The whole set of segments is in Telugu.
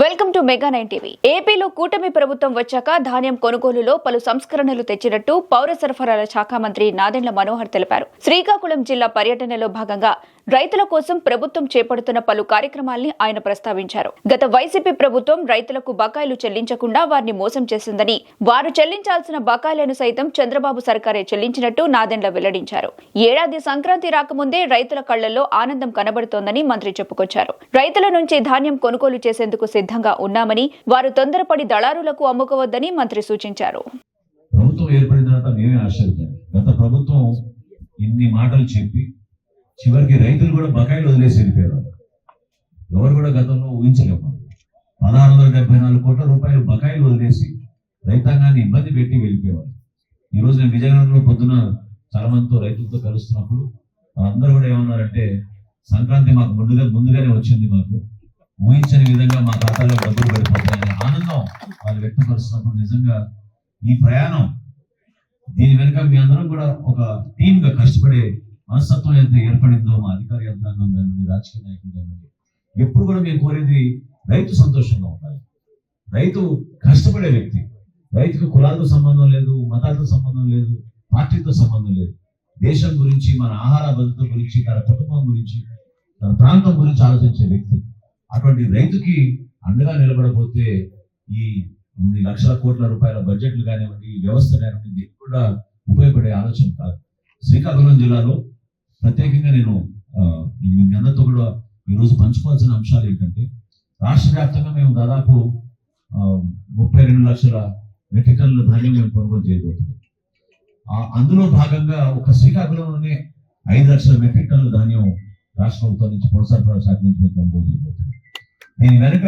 Welcome to mega 9 TV. ఏపీలో కూటమి ప్రభుత్వం వచ్చాక ధాన్యం కొనుగోలులో పలు సంస్కరణలు తెచ్చినట్టు పౌర సరఫరాల శాఖ మంత్రి నాదెండ్ల మనోహర్ తెలిపారు. శ్రీకాకుళం జిల్లా పర్యటనలో భాగంగా రైతుల కోసం ప్రభుత్వం చేపడుతున్న పలు కార్యక్రమాల్ని ఆయన ప్రస్తావించారు. గత వైసీపీ ప్రభుత్వం రైతులకు బకాయిలు చెల్లించకుండా వారిని మోసం చేసిందని, వారు చెల్లించాల్సిన బకాయిలను సైతం చంద్రబాబు సర్కారే చెల్లించినట్టు నాదెండ్ల వెల్లడించారు. ఏడాది సంక్రాంతి రాకముందే రైతుల కళ్లలో ఆనందం కనబడుతోందని మంత్రి చెప్పుకొచ్చారు. రైతుల నుంచి ధాన్యం కొనుగోలు చేసేందుకు సిద్ధంగా ఉన్నామని, వారు తొందరపడి దళారులకు అమ్ముకోవద్దని మంత్రి సూచించారు. ప్రభుత్వం ఏర్పడిన తర్వాత మేమే ఆశ్చర్యపోయాం. గత ప్రభుత్వం ఇన్ని మాటలు చెప్పి చివరికి రైతులు కూడా బకాయిలు వదిలేసి వెళ్ళిపోయారు. ఎవరు కూడా గతంలో ఊహించలేము. 1674 కోట్ల రూపాయలు బకాయిలు వదిలేసి రైతాంగాన్ని ఇబ్బంది పెట్టి వెళ్ళిపోయేవారు. ఈరోజు నేను విజయనగరంలో పొద్దున చాలా మందితో రైతులతో కలుస్తున్నప్పుడు అందరూ కూడా ఏమన్నారంటే, సంక్రాంతి మాకు ముందుగానే వచ్చింది, మాకు ఊహించని విధంగా మా ఖాతాలో డబ్బులు పడిపోతాయనే ఆనందం వాళ్ళు వ్యక్తపరుస్తున్నప్పుడు నిజంగా ఈ ప్రయాణం, దీని వెనుక మీ అందరం కూడా ఒక టీమ్ గా కష్టపడే మనస్తత్వం ఎంత ఏర్పడిందో మా అధికార యంత్రాంగం కానీ రాజకీయ నాయకులు కానీ ఎప్పుడు కూడా మేము కోరేది రైతు సంతోషంగా ఉండాలి. రైతు కష్టపడే వ్యక్తి. రైతుకు కులాలతో సంబంధం లేదు, మతాలతో సంబంధం లేదు, పార్టీతో సంబంధం లేదు. దేశం గురించి, మన ఆహార భద్రత గురించి, తన కుటుంబం గురించి, తన ప్రాంతం గురించి ఆలోచించే వ్యక్తి. అటువంటి రైతుకి అండగా నిలబడబోతే ఈ లక్షల కోట్ల రూపాయల బడ్జెట్లు కానివ్వండి, ఈ వ్యవస్థ కానివ్వండి, దీనికి కూడా ఉపయోగపడే ఆలోచన కాదు. శ్రీకాకుళం జిల్లాలో ప్రత్యేకంగా నేను మీ అందరితో కూడా ఈరోజు పంచుకోవాల్సిన అంశాలు ఏంటంటే, రాష్ట్ర వ్యాప్తంగా మేము దాదాపు 32 లక్షల మెట్రిక్ టన్నుల ధాన్యం మేము కొనుగోలు చేయబోతున్నాం. అందులో భాగంగా ఒక శ్రీకాకుళంలోనే 5 లక్షల మెట్రిక్ టన్నుల ధాన్యం రాష్ట్ర ప్రభుత్వం నుంచి పౌర సరఫరాల శాఖ నుంచి మేము కొనుగోలు చేయబోతున్నాం. దీని వెనుక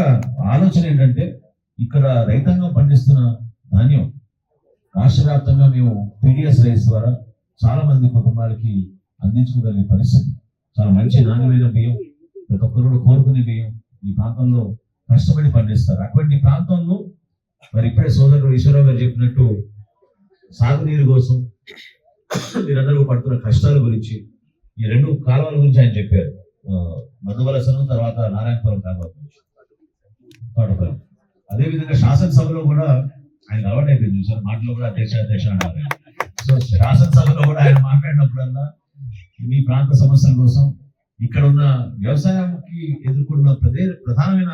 ఆలోచన ఏంటంటే, ఇక్కడ రైతాంగం పండిస్తున్న ధాన్యం రాష్ట్ర వ్యాప్తంగా మేము పీడిఎస్ రైస్ ద్వారా చాలా మంది కుటుంబాలకి అందించుకోగలిగే పరిస్థితి. చాలా మంచి నాణ్యమైన బియ్యం, ప్రతి ఒక్కరు కూడా కోరుకునే బియ్యం ఈ ప్రాంతంలో కష్టపడి పండిస్తారు. అటువంటి ప్రాంతంలో మరి ఇప్పుడే సోదరుడు ఈశ్వరరావు గారు చెప్పినట్టు సాగునీరు కోసం మీరందరూ పడుతున్న కష్టాల గురించి, ఈ 2 కాలువల గురించి ఆయన చెప్పారు. మధువలసనం, తర్వాత నారాయణపురం కాలువ గురించి, తోటపురం. అదేవిధంగా శాసనసభలో కూడా ఆయన అలవాటు అయిపోయింది సార్, మాటలో కూడా అధ్యక్ష అన్నారు. సో శాసనసభలో కూడా ఆయన మాట్లాడినప్పుడల్లా మీ ప్రాంత సమస్యల కోసం, ఇక్కడ ఉన్న వ్యవసాయానికి ఎదుర్కొన్న ప్రధానమైన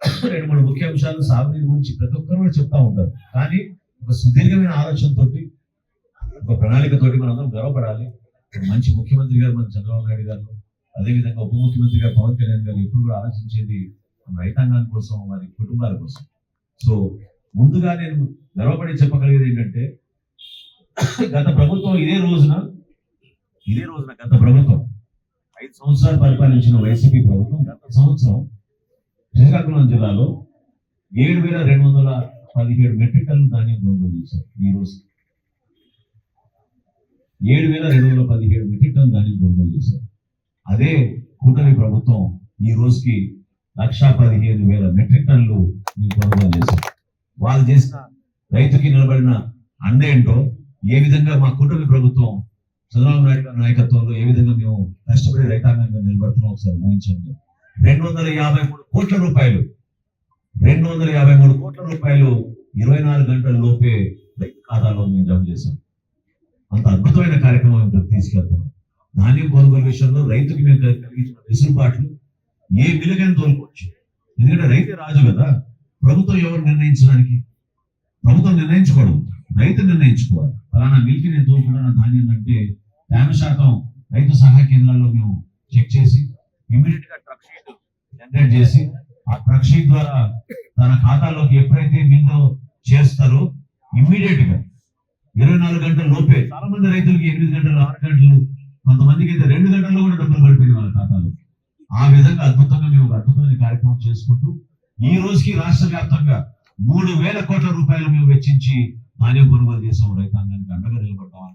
2-3 ముఖ్య అంశాలు సాగునీరు గురించి ప్రతి ఒక్కరు కూడా చెప్తా ఉంటారు. కానీ ఒక సుదీర్ఘమైన ఆలోచనతోటి, ఒక ప్రణాళికతోటి మనందరం గర్వపడాలి. మంచి ముఖ్యమంత్రి గారు మన చంద్రబాబు నాయుడు గారు, అదేవిధంగా ఉప ముఖ్యమంత్రి గారు పవన్ కళ్యాణ్ గారు ఎప్పుడు కూడా ఆలోచించేది రైతాంగం కోసం, వారి కుటుంబాల కోసం. సో ముందుగా నేను గర్వపడి చెప్పగలిగేది ఏంటంటే, గత ప్రభుత్వం ఇదే రోజున గత ప్రభుత్వం 5 సంవత్సరాలు పరిపాలించిన వైసీపీ ప్రభుత్వం గత సంవత్సరం శ్రీకాకుళం జిల్లాలో 7,217 మెట్రిక్ టన్నుల ధాన్యం కొనుగోలు చేశారు. ఈ రోజు 7,217 మెట్రిక్ టన్నుల ధాన్యం కొనుగోలు చేశారు. అదే కూటమి ప్రభుత్వం ఈ రోజుకి 1,15,000 మెట్రిక్ టన్నులు మేము కొనుగోలు చేశారు. వాళ్ళు చేసిన రైతుకి నిలబడిన అండ ఏంటో, ఏ విధంగా మా కూటమి ప్రభుత్వం చంద్రబాబు నాయుడు గారి నాయకత్వంలో ఏ విధంగా మేము కష్టపడి రైతాంగంగా నిలబడుతున్నాం ఒకసారి ఊహించండి. 253 కోట్ల రూపాయలు 253 కోట్ల రూపాయలు 24 గంటల లోపే రైతు ఖాతాలో మేము జమ చేశాం. అంత అద్భుతమైన కార్యక్రమం మేము తీసుకెళ్తున్నాం. ధాన్యం కొనుగోలు విషయంలో రైతుకి మేము కలిగించిన వెసులుబాట్లు ఏ విలువైన తోలుకోవచ్చు. ఎందుకంటే రైతే రాజు కదా. ప్రభుత్వం ఎవరు నిర్ణయించడానికి? ప్రభుత్వం నిర్ణయించుకోవడం, రైతు నిర్ణయించుకోవాలి. ఫలానా మిల్కి నేను తోలుకుంటున్న ధాన్యం అంటే 50% రైతు సహాయ కేంద్రాల్లో మేము చెక్ చేసి ఇమీడియట్ గా ట్రక్ షీట్ జనరేట్ చేసి, ఆ ట్రక్ షీట్ ద్వారా తన ఖాతాలోకి ఎప్పుడైతే బిల్లు చేస్తారో ఇమ్మీడియట్ గా 24 గంటల లోపే, చాలా మంది రైతులకి 8 గంటలు 6 గంటలు, కొంతమందికి అయితే 2 గంటల్లో కూడా డబ్బులు పడిపోయిన వాళ్ళ ఖాతాలో. ఆ విధంగా అద్భుతంగా మేము ఒక అద్భుతమైన కార్యక్రమం చేసుకుంటూ ఈ రోజుకి రాష్ట్ర వ్యాప్తంగా 3,000 కోట్ల రూపాయలు మేము వెచ్చించి ధాన్యం కొనుగోలు చేసాం. రైతాంగానికి అండగా నిలబడ్డాం.